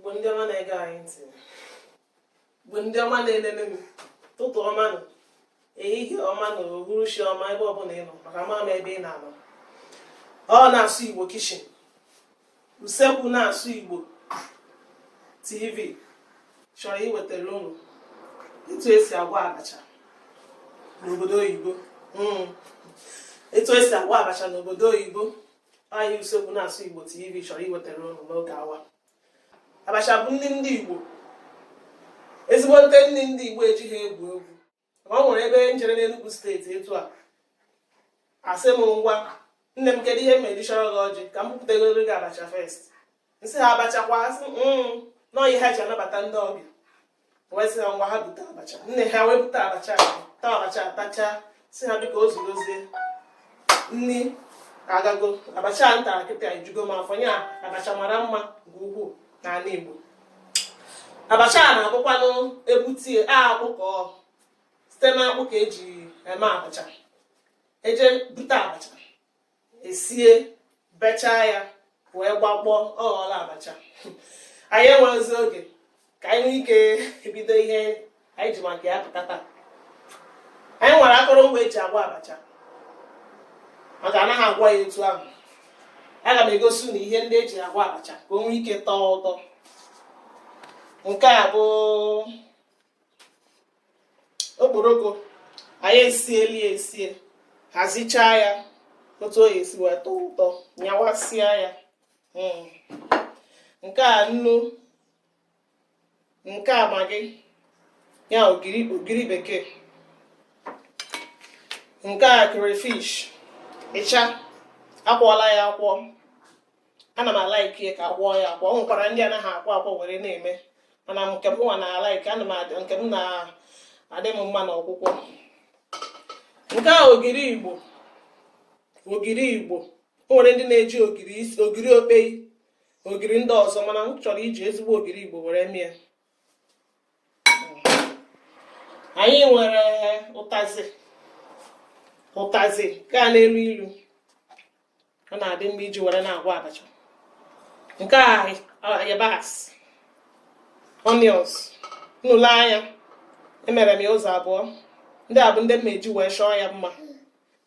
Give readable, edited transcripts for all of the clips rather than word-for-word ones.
Igbo ndị ọma na-ege anyị ntị, Igbo ndị ọma na-elele m, ụtụtụ ọma nọ, ehihie ọma nọ, uhuruchi ọma ebe ọbụla ị nọ, maka ama m ebe ị na-anọ. Ọ na-asụ Igbo kishin, usekwu na-asụ Igbo TV chọrọ iwetara unu etu esi agwa abacha n'obodo oyibo. Etu esi agwa abacha n'obodo oyibo, anyị usekwu na-asụ Igbo TV chọrọ iwetara unu n'oge awa. Abacha bụ nri ndị Igbo, ezigbote nri ndị Igbo ejighị egwu egwu. Ọ nwere ebe njere n'Enugu steeti etu a, asị m ngwa nne m kedu ihe m erichọrọ gị ọjị ka m bupụtegoro gị abacha first. Nsị ha abacha kwa asị nọọ ihe ha ji anabata ndị ọbịa, wee sị ha ngwa ha bute abacha. Nne ha wee bute abacha, taa abacha atacha, si ha biko ozugozie nri agago. Abacha a ntara kịta ejugo m afọ, nya abacha mara mma nke ukwuu n'ala Igbo. Abacha a na-abụkwanụ ebutie akpụkọ site n'akpụ ka eji eme abacha. Eje bute abacha, esie, bechaa ya, wee gbakpọọ, ọ ghọọla abacha. Anyị enwezi oge ka anyị nwee ike ebido ihe anyị ji maka ya pụta taa. Anyị nwere akụrụngwa eji agwa abacha, maka anaghị agwa ya etu ahụ. Aga m egosi unu ihe ndị eji agwa abacha ka o nwee ike tọọ ụtọ. Nke a bụ okporoko. Anyị esiela ya esie, hazichaa ya otu o esi wee tọọ ụtọ, nyawasịa ya. Nke a nnu, nke a magị, ya ogiri bekee. Nke a crayfish, ịcha akwọla ya akwọ. Ana m alaiki ka akwọ ya akwọ. O nwekwara ndị anaghị akwọ akwọ were na-eme, mana nke m nwa na-alaiki, ana m nke m na-adị m mma n'ọkwụkwọ. Nke a ogiri Igbo. Ogiri Igbo, o nwere ndị na-eji ogiri okpei, ogiri ndị ọzọ, mana m chọrọ iji ezigbo ogiri Igbo were mie. Anyị nwere ụtazi gaa n'elu ilu, ọ na-adị mma iji were na-agwa abacha. Nke a Yabasị, onions, n'ụlọ anya emere m ya ụzọ abụọ. Ndị a bụ ndị mma eji wee chọọ ya mma,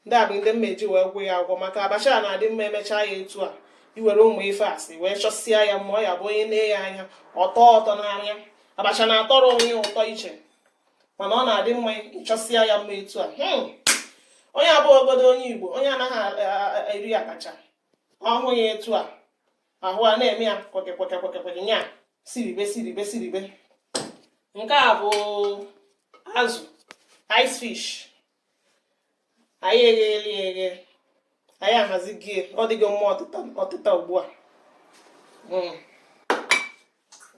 ndị a bụ ndị mma eji wee gwụ ya agwọ, maka abacha a na-adị mma emechaa ya etu a, iwere ụmụ ife asị wee chọsịa ya mma. Ọ ya bụ onye na-e ya anya ọtọ n'anya. Abacha na-atọrọ onwe ya ụtọ iche, mana ọ na-adị mma ịchọsịa ya mma etu a. Onye abụọ obodo onye Igbo, onye anaghị eri abacha, ọhụ ya etu a, ahụ a na-eme ya kwekekwekekwekwe nya siribe. Nke a bụ azụ, ice fish. Anyị eghe, anyị ahazigie, ọ dịgo mma ọtịta ugbu a.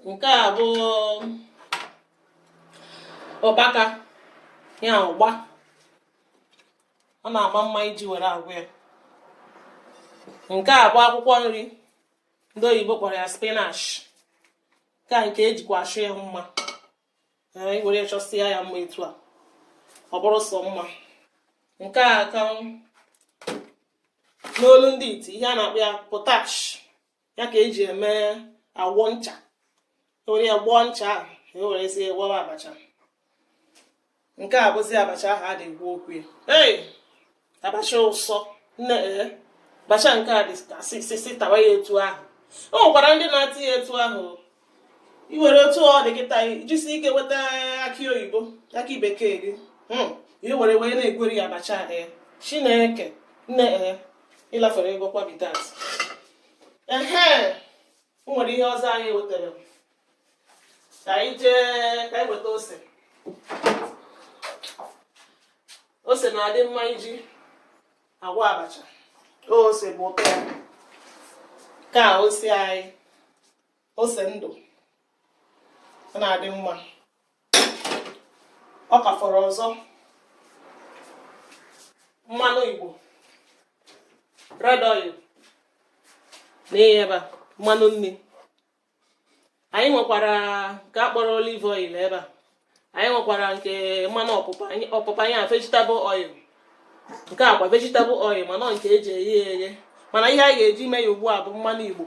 Nke a bụ ọbaka, ya ụgba. Ọ na-ama mma iji were agwụ ya. Nke a bụ akwụkwọ nri, ndị oyibo kpọrọ ya spinach. Nke ejikwa achụ ya mma, were chọsịa ya mma etu a, ọ bụrụ sọ mma. Nke a akanwu, n'olu ndị iti ihe a na-akpọ ya potash, ya ka eji eme agwọ ncha. Were ya gbọọ ncha ahụ, were sie gwọwa abacha. Nke a bụzi abacha ahụ a na-ekwu okwu ya. Abacha ụsọ nne abacha nke a dị ka sisi tawa ya etu ahụ. O nwekwara ndị na-atị ya etu ahụ. Iwere otu ọ dị kịta jisi ike weta akị oyibo, akị bekee gị, iwere wee na-egweri abacha ahụ. Chineke nne ịlafere ego kwabitat. O nwere ihe ọzọ anyị wetara. Ka anyị weta ose. Ose na-adị mma iji agwa abacha. Ose bụ ụtọ ya. Ka ose anyị, ose ndụ, ọ na-adị mma. Ọ ka fọrọ ọzọ mmanụ Igbo, red oil na ebe a, mmanụ nri. Anyị nwekwara nke akpọrọ olive oil ebe a. Anyị nwekwara nke mmanụ ọpụpa anyị vegetable oil. Nke a kwa vegetable oil, mana nke eji eghe. Mana ihe anyị ga-eji mee ya ugbu a bụ mmanụ Igbo,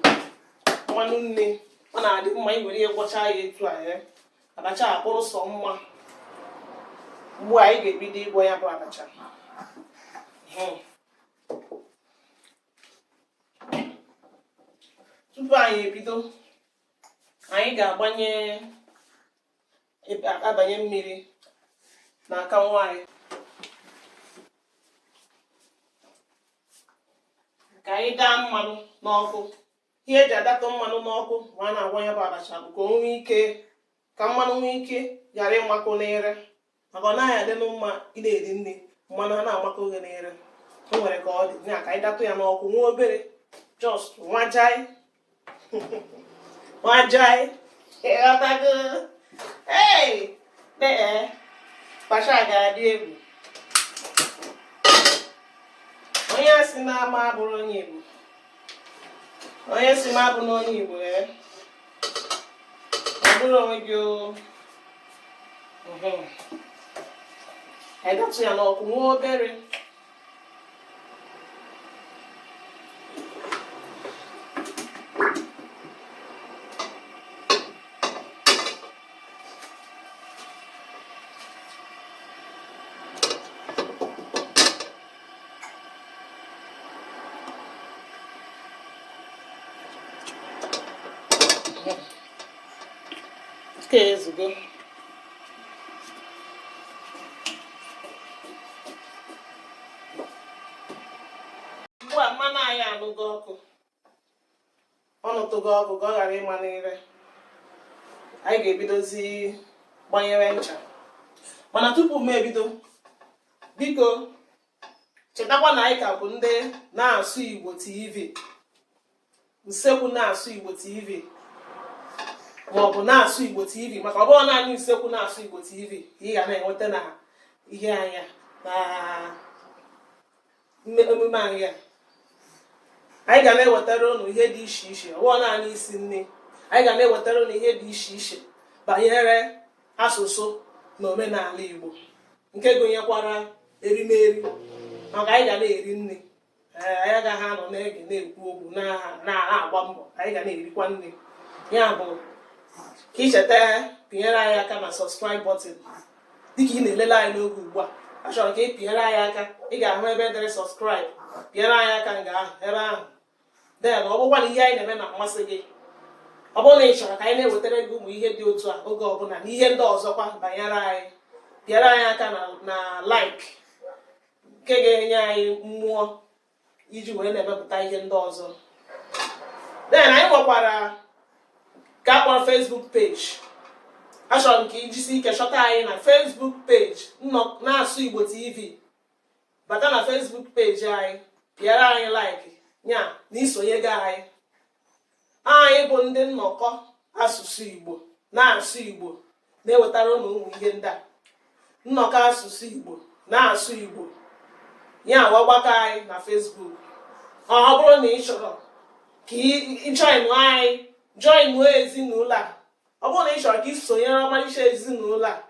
mmanụ nri ọ na-adị mma iwere ihe gwọcha ya etu a abacha akpụrụ sọ mma. Ugbu a anyị ga-ebido ịgwọ ya bụ abacha. Tupu anyị ebido, anyị ga-abanye mmiri na akanwu anyị ka anyị daa mmanụ n'ọkụ. Ihe eji adatọ mmanụ n'ọkụ ma a na-agwọ ya bụ abacha bụ ka mmanụ nwee ike ghara ịmakụ n'ire, maka ọ naghị adị mma ị na-eri nri mmanụ a na-amakụ gị n'ire. O nwere ka ọ dị ya ka anyị datụ ya n'ọkụ nwa obere, just nwajai ịghọtago. Bacha ga-adị egwu. Onye si na-ama abụrụ onye Igbo, onye si m abụ n'onye Igbo ọ bụrụ onwe gị anyị gatụ ya n'ọkụ nwa obere. Nke ezugbo ugbu a mmanụ anyị anụgo ọkụ, ọ nụtụgo ọkụ ka ọ ghara ịma n'ire. Anyị ga-ebidozi gbanyere ncha, mana tupu m ebido, biko chetakwa na anyị ka bụ ndị na-asụ Igbo TV, usekwu na-asụ Igbo TV, maọbụ na-asụ Igbo TV, maka ọ bụrụ naanị usekwu na-asụ Igbo TV ị ga na-enweta na ihe anya na emume anyị a. Anyị ga na-ewetara ụnụ ihe dị iche iche, ọ bụrụ naanị isi nri. Anyị ga na-ewetara ụnụ ihe dị iche iche banyere asụsụ na omenala Igbo, nke gụnyekwara erimeri, maka anyị ga na-eri nri. Anyị agaghị anọ na-ege na-ekwu okwu na-agba mbọ, anyị ga na-erikwa nri. Ya bụ ka icheta pinyere anyị aka na subscribe button dịka ị na-elele anyị n'oge ugbu a. Achọrọ ka ị pinyere anyị aka, ị ga-ahụ ebe edere subscribe, pinyere anyị aka nga ahụ ebe ahụ. Then ọ bụkwa na ihe anyị na-eme na-amasị gị, ọ bụrụ na ị chọrọ ka anyị na-ewetara gị ụmụ ihe dị otu a oge ọbụla na ihe ndị ọzọkwa banyere anyị, pinyere anyị aka na like, nke ga-enye anyị mmụọ iji wee na-emepụta ihe ndị ọzọ. Then anyị nwekwara ka akpọrọ Facebook page. Achọrọ m ka ijisi ike chọta anyị na Facebook page na-asụ Igbo TV. Bata na Facebook page anyị, pịara anyị like nya na isonye gị anyị. Anyị bụ ndị nnọkọ asụsụ Igbo na-asụ Igbo na-ewetara ụmụ ihe ndị a. Nnọkọ asụsụ Igbo na-asụ Igbo ya ọgbakọ anyị na Facebook. Ọ bụrụ na ị chọrọ ka ị join anyị, join ezinụlọ a, ọ bụrụ na ị chọrọ ka ị sonyere ọmarịcha ezinụlọ a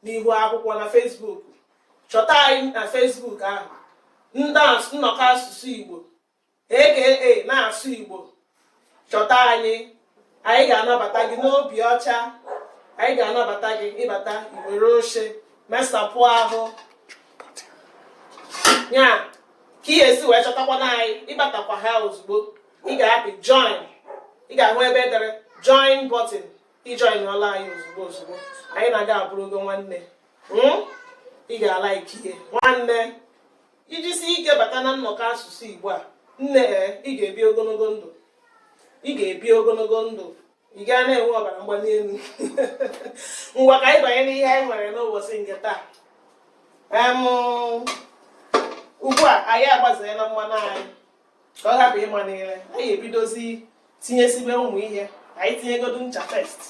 n'ihu akwụkwọ na Facebook, chọta anyị na Facebook ahụ, nnọkọ asụsụ Igbo aka na-asụ Igbo. Chọta anyị, anyị ga-anabata gị n'obi ọcha. Anyị ga-anabata gị ịbata iwere oche mesapụ ahụ ya ka ị esi wee chọtakwana anyị. Ịbatakwa ha ozugbo, ị ga-apị join, ị ga-ahụ ebe edere join button, ijoin ọla anyị ozugbo. Anyị na-aga abụrụgo nwanne. Ị ga-ala ikihe nwanne iji si ike bata na nnọkọ asụsụ Igbo a. Nne ị ga-ebi ogologo ndụ, ị ga-ebi ogologo ndụ, ị gaa na-enwe ọbara mgbali elu. Ngwa ka anyị banye n'ihe anyị nwere n'ụbọchị nke taa. Ugbu a anyị agbazeela mmanụ anyị ka ọ hapụ ịma n'ire. Anyị ebidozi tinyesibe ụmụ ihe. Anyị tinyegodu ncha first.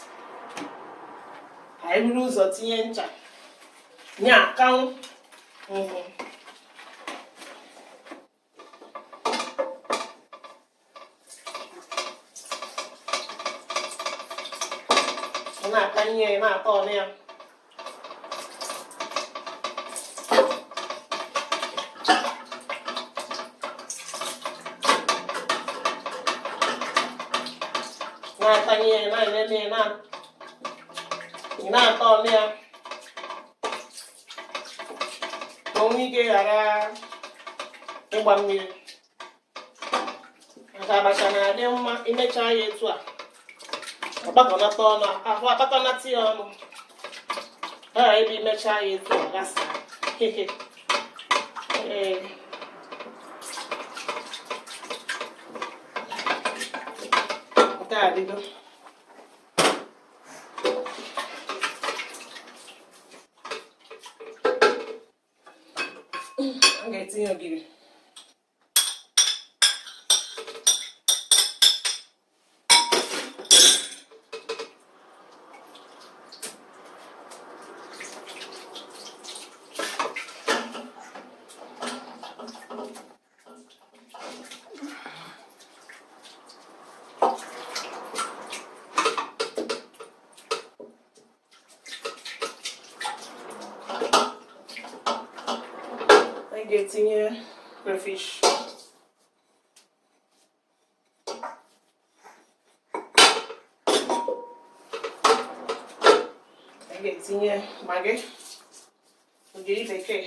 Anyị buru ụzọ tinye ncha nya akanwu. Na-akanye na-atọ ọnụ ya. na-atanye na-enene na-atọ ọnụ ya ka o nwee ike ghara ịgba mmiri. Maka abacha na-adị mma imechaa ya etu a ọgbakọnata ọnụ ahụ akpakọnata ya ọnụ ghara ebe imechaa ya etu a gasa nke a dịgo. A ga-etinye ogiri ga-etinye crayfish ga-etinye maggi ogiri bekee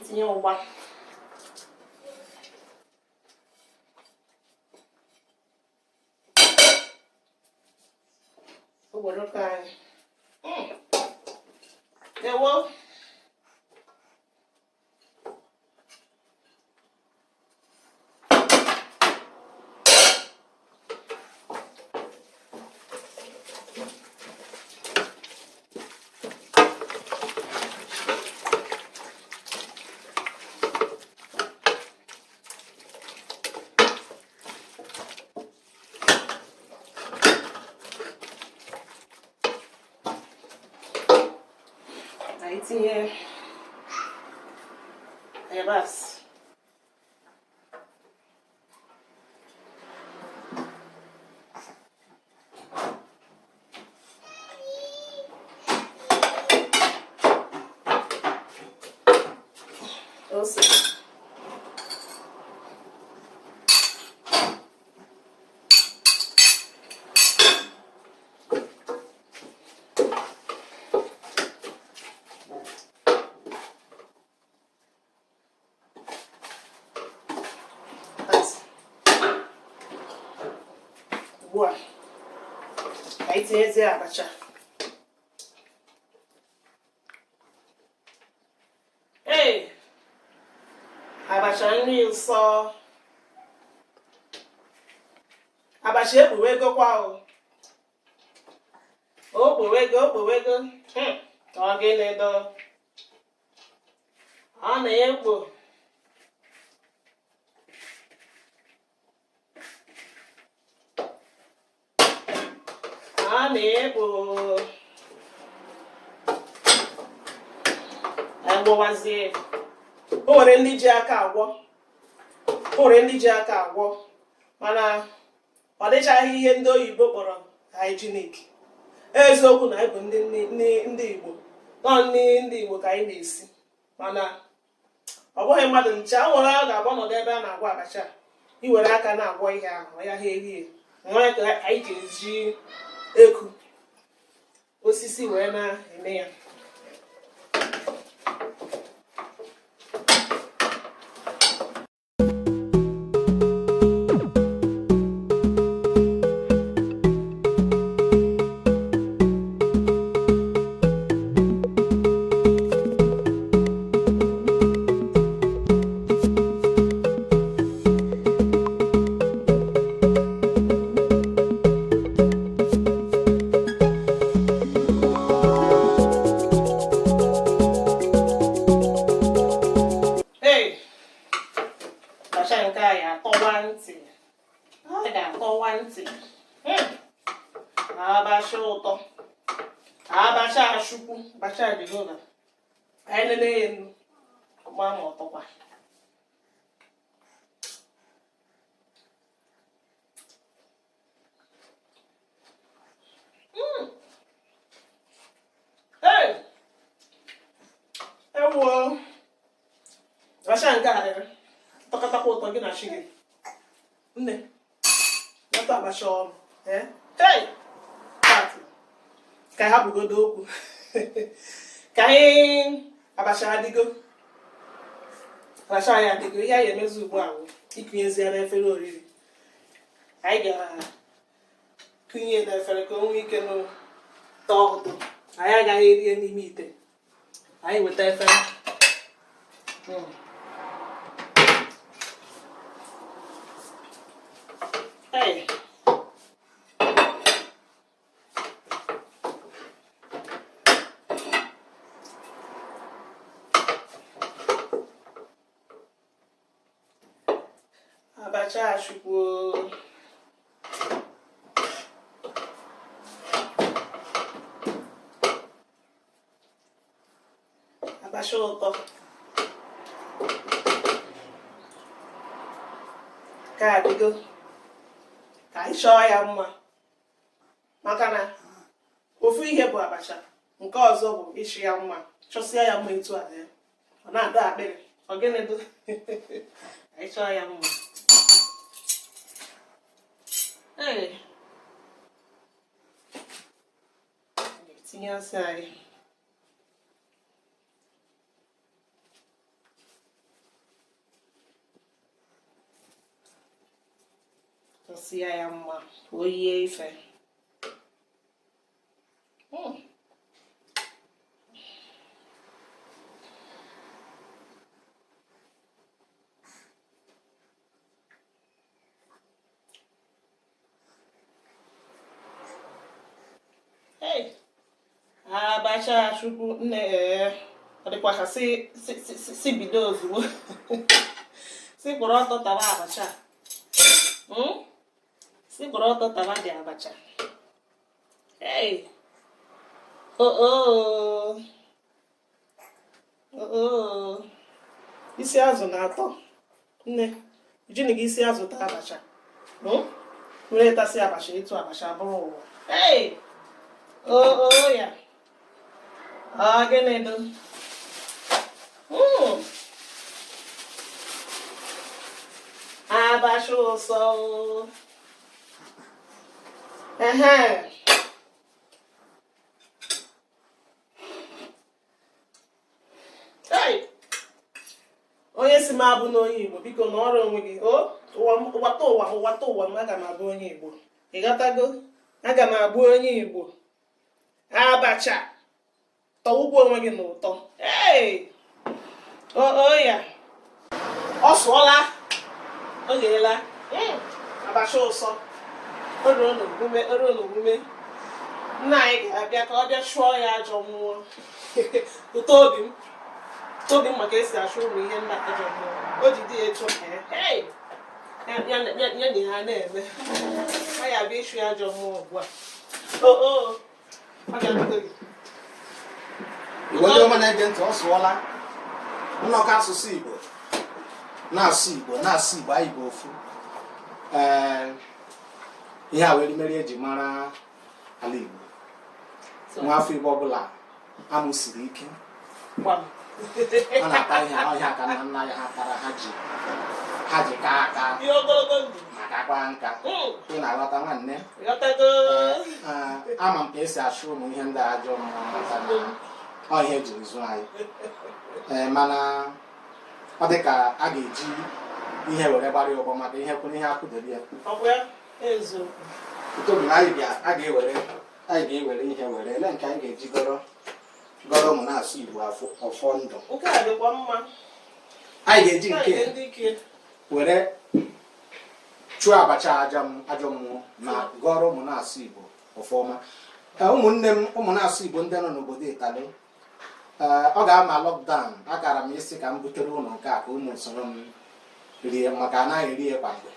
tinye ụgba okporoko anyị ewo Ayiya Yabasị ose Ụgba ka anyị tinyezie abacha abacha nri nsọ abacha ekpuwegokwa okpowego ọ gịnị dọ ọ na-ekpo agwọwazie o nwere ndị ji aka agwọ mana ọ dịchaghị ihe ndị oyibo kpọrọ hygienic. Eziokwu na ịbụ ndị Igbo nọ ndị Igbo ka anyị na-esi mana ọ bụghị mmadụ ncha nwere ọ ga-agba ọnọdụ ebe a na-agwọ abacha iwere aka na-agwọ ihe ahụ ya ha ehihie nwere ka anyị ga-eji eku osisi wee na-eme ya. Abacha ụtọ abacha ashukwu abacha jehova anyị lele ya enu ọgba ma ọtọkwa na-achị gị nne nwata abacha ọrụ hey ka ha bugodo okwu ka anyị abacha adịgo abacha anyị adịgo ihe anyị emezu ugbu a bụ ịkụnyezi ya n'efere oriri anyị ga-akụnye n'efere ka o nwee ike n'ụtọ ụtọ anyị agaghị erie n'ime ite anyị weta efere hey abacha achukwu abacha ụtọ ka adịgo ka anyị chọọ ya mma maka na ofu ihe bụ abacha nke ọzọ bụ ịchị ya mma chọsịa ya mma etu a ya ọ na-ada akpịrị ọgịnịdo anyị chọọ ya mma tinye asị anyị chọsịa ya mma ka o yie ife abacha chukwu nne ọ dịkwa ka si bido ozugbo si kwụrụ ọtọ taba abacha si kwụrụ ọtọ taba dị abacha isi azụ na-atọ nne ijini gị isi azụ taa abacha were tasị abacha etu abacha bụrụ ụwa ya gịnị do abacha ụsọ onye si m abụ n'onye Igbo biko na ọrụ onwe gị ụwata ụwa m aga m abụ onye Igbo ịghọtago aga m abụ onye Igbo abacha tọwụgwọ onwe gị n'ụtọ ya ọ sụọla o gheela abacha ụsọ oruo n'omume nna anyị ga-abịa ka ọ bịa chụọ ya ajọ mmụọ ụtọ obi m maka esi achụ ụmụ ihe nna ajọ mmụọ o ji dị etu ya na ha na-eme ọ ya bịa ịchụ ya ajọ mmụọ ugbu a ọ ga-abido gị Igbo ndị ọma na-ege ntị ọ sụọla nnọkọ asụsụ Igbo na-asụ Igbo anyị bụ ofu ihe a wee mere eji mara ala Igbo nwa afọ Igbo ọbụla amụ siri ike a na-ata ihe ọhịa aka na nna ya ha tara ha ji ka aka maka akpa nka ị na-aghọta nwanne ama m ka esi achụ ụmụ ihe ndị ajọ mmụọ ọ ihe jiri zụ anyị mana ọ dị ka a ga-eji ihe were gbara ya ụgbọ maka ihe kwụ n'ihe akwụdebe ya utobi na anyị ga-ewere ihe were ele nke anyị ga-eji gọrọ ụmụ na-asụ Igbo ọfọ ndụ anyị ga-eji nke were chụọ abacha ajọ mmụọ na gọrọ ụmụ na-asụ Igbo ọfọma ụmụnne m ụmụ na-asụ Igbo ndị nọ n'obodo Itali ọ ga-ama lockdown akara m isi ka m butere ụlọ nke a ka ụmụ soro m rie maka anaghị eri ya kwa mgbe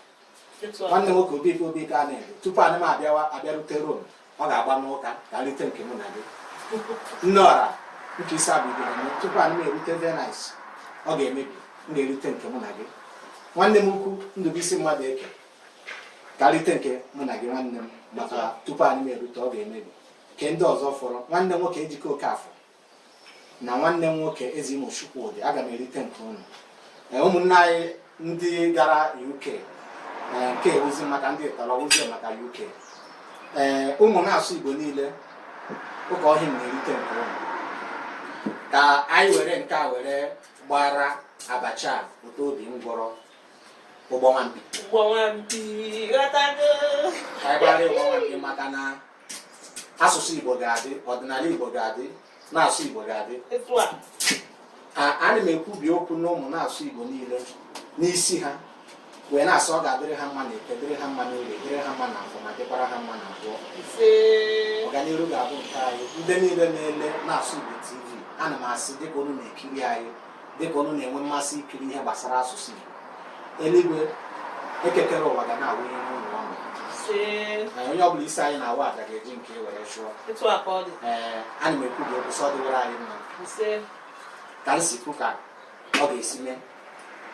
nwanne nwoke obi ka a na-ede tupu anyị m abịarute Rom ọ ga-agba n'ụka ka rite nke mụ na gị nne ọra nke isi abụgoro m tupu anyị m erute Venice ọ ga-emebi m ga-erute nke mụ na gị nwanne m ukwu Ndụbụisi mmadụ eke ka rite nke mụ na gị nwanne m maka tupu anyị m erute ọ ga-emebi ke ndị ọzọ fọrọ nwanne m nwoke Ejike Okafọ na nwanne m nwoke Ezimochukwudị aga m erite nke ụnụ ụmụnne anyị ndị gara UK nke ozi maka ndị ịtara ozi maka UK ụmụ na-asụ Igbo niile ụka ọhịa na-erite nke ụmụ ka anyị were nke a were gbara Abacha ụtọ obi ngwọrọ ụgbọ nwampi anyị gbara ụgbọ nwampi maka na asụsụ Igbo ga-adị, ọdịnala Igbo ga-adị, na-asụ Igbo ga-adị. Ana m ekwubi okwu n'ụmụ na-asụ Igbo niile n'isi ha wee na-asụ ọ ga-adịrị ha mma na Eke, dịrị ha mma n'Orie, dịrị ha mma na Afọ, ma dịkwara ha mma na Agwọ. Ọganihu ga-abụ nke anyị ndị niile na-ele na-asụ Igbo TV. Ana m asị dịka unu na-ekiri anyị, dịka unu na-enwe mmasị ikiri ihe gbasara asụsụ Igbo, eluigwe ekekere ụwa ga na-awụ ihe n'ụlọ ọnụ. Onye ọbụla isi anyị na-awa aja ga-eji nke were chụọ. Ana m ekwubi okwu sọ dịwere anyị mma ka m si kwu ka ọ ga-esi mee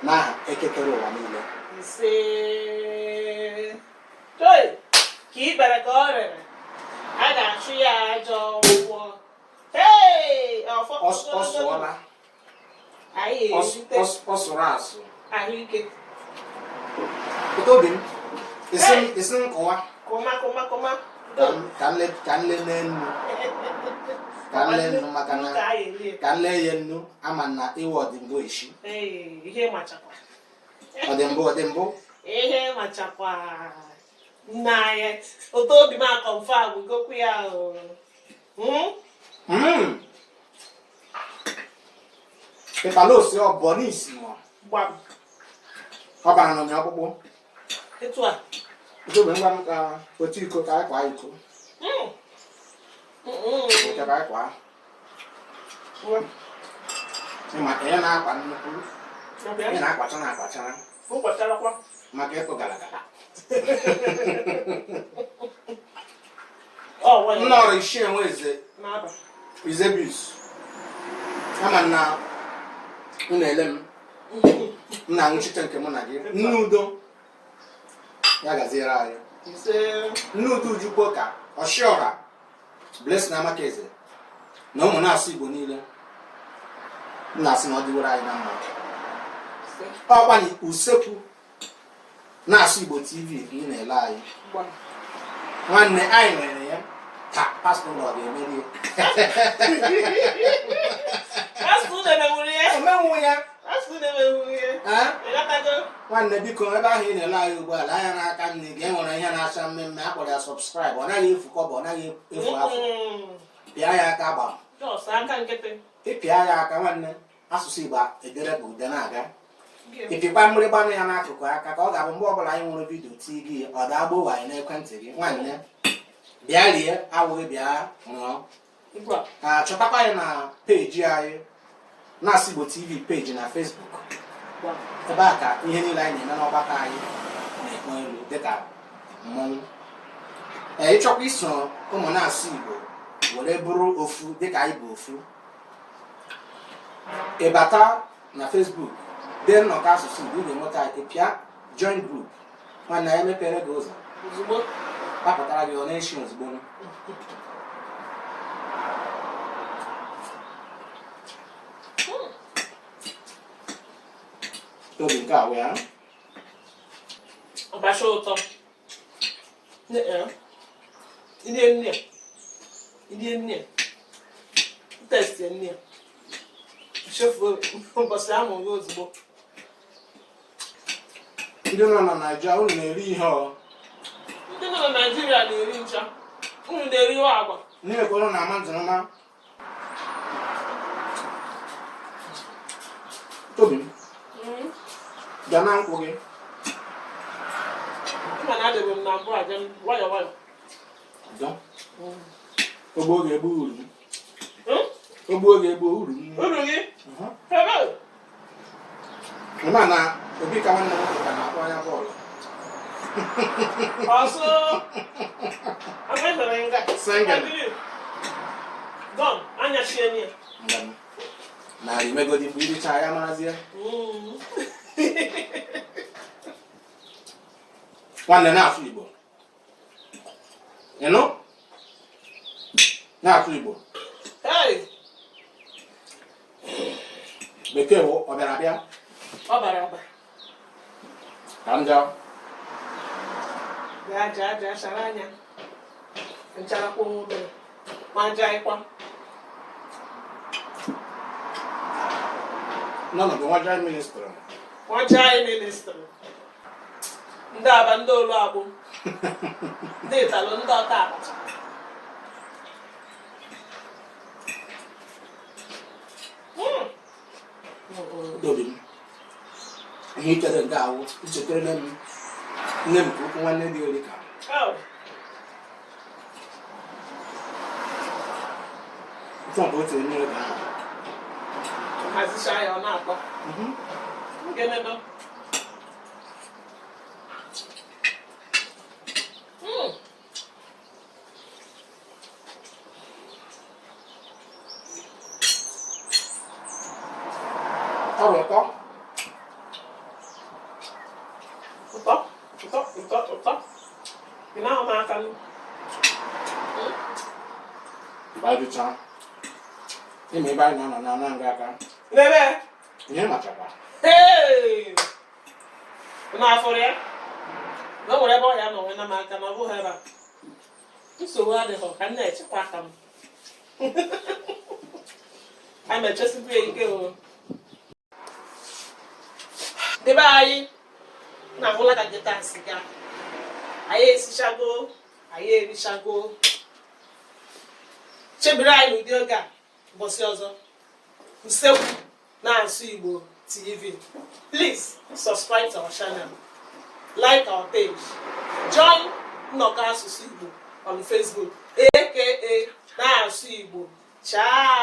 n'aha ekekere ụwa niile. Ka ikpere ka ọ rere a ga-achụ ya ajọ ụgwọ. Ọ sụọla, ọ sụrụ asụ ahụike. obi m isi nkụwa kụma ka nle n'enu ka nle nnu maka na ka nle ya nnu ama na iwe ọdịmbụ echi ihe machakwa ọdịmbụ ihe machakwa nna anyị ụtọ obi m akọmfa agwụgokwu ya ịkpalosi ọbọ n'isi ọ bara n'ọnya ọkpụkpụ etu a obe ngwa m ka otu iko ka anyị kwa iko ka anyị kwa ịma ihe na-akwa nnukwu ị na-akpachara maka ịkụ gara gara m nọrọ isi enwe Izebius ama na unu ele m na-aṅụchite nke mụ na gị nne udo ya gaziere anyị nne udo Ujukwu ka Ọshiọha Blessing na Amakeze na ụmụ na-asụ Igbo niile na-asị na ọ dịwere anyị na mma. Ọkwa na usekwu na-asụ Igbo TV ka ị na-ele anyị nwanne anyị nwere ya ka paspọtụ ọ ga-emeri omenwu ya nwanne biko ebe ahụ ị na-ele anyị ugbu a anya n'aka nne gị enwere ihe na-acha mmemme akpọrọ ya sọbskraịbụ, ọ naghị efu kọbọ, ọ naghị efu afọ, pịa ya aka gbam ịpịa ya aka nwanne asụsụ Igbo edere bụ ude na-aga ịpịkwa mgbịrịgba ya n'akụkụ aka ka ọ ga-abụ mgbe ọbụla anyị nwere vidio tii gị ọ da-agba anyị n'ekwentị gị nwanne bịa rie awụghị bịa ṅụọ. Chọtakwa anyị na peji anyị na-asụ Igbo TV peji na Facebook ebe a ka ihe niile anyị na-eme n'ọgbakọ anyị na-ekpo elu dịka mmọnwụ. Ịchọkwa iso ụmụ na-asụ Igbo were bụrụ ofu dịka anyị bụ ofu, ịbata na Facebook dee nnọkọ asụsụ Igbo ị ga-enweta ịpịa join group nwanne ya mepere gị ụzọ ozugbo apụtara gị ọ na-eshi ozugbo. Obi nke a wee ọbacha ụtọ idie nne test nne chefu ụbọchị amụ gị ozugbo. ndị nọ na Naịjirịa unu na-eri ihe ndị nọ na Naịjirịa na-eri ncha, unu na-eri agwa na-ekwere na ama nzọrọma. Obi m bịa na nkwụ gị mana adịbụ m na mbụ aja nwayọ nwayọ ogbe oge egbu uru ogbe oge egbu uru gị ma na obi ka nwanne nwoke ka na-akpọ anya bọọlụ ọsọ amefere nga don anya chienye narị megodi mgbe iricha ya marazie nwanne na-asụ Igbo ịnụ na-asụ Igbo bekee ọ bịara abịa ọ bara aba Kanja. Ja, saranya. Nchara kwa obere. Manja ikwa. No, the Wajai minister. Wajai minister. Ndị Aba ndị olu agbụ. Ndị Italo ndị ọta Abacha. Dobi m. Ihe ichere nke awụ ichetere nne m ka okwu nwanne dị ori ka. Otu otu enye ka ahụ. Hazichaa ya ọ na-akpọ. Gịnị nọ? Ụtọ. Ị na-ahụ m aka m? Baịbụcha. Ime ebe anyị nọ na nga aka. N'ebe? Ihe machakwa. N'afọrọ ya? Na o nwere ebe ọ ya nọ nwee na m aka na ọ bụghị ebe a. Nsogbu adịghị ka m na-echekwa aka m. A na-echesikwa ya ike o. Debe anyị na-ahụla ka nkịta si gaa. Anyị esichago, anyị erichago. Chebiri anyị n'ụdị oge a ụbọchị ọzọ. Usekwu Nasụigbo TV. Please subscribe to our channel. Like our page. Join nnọkọ asụsụ Igbo on Facebook. aka Nasụigbo. Ciao.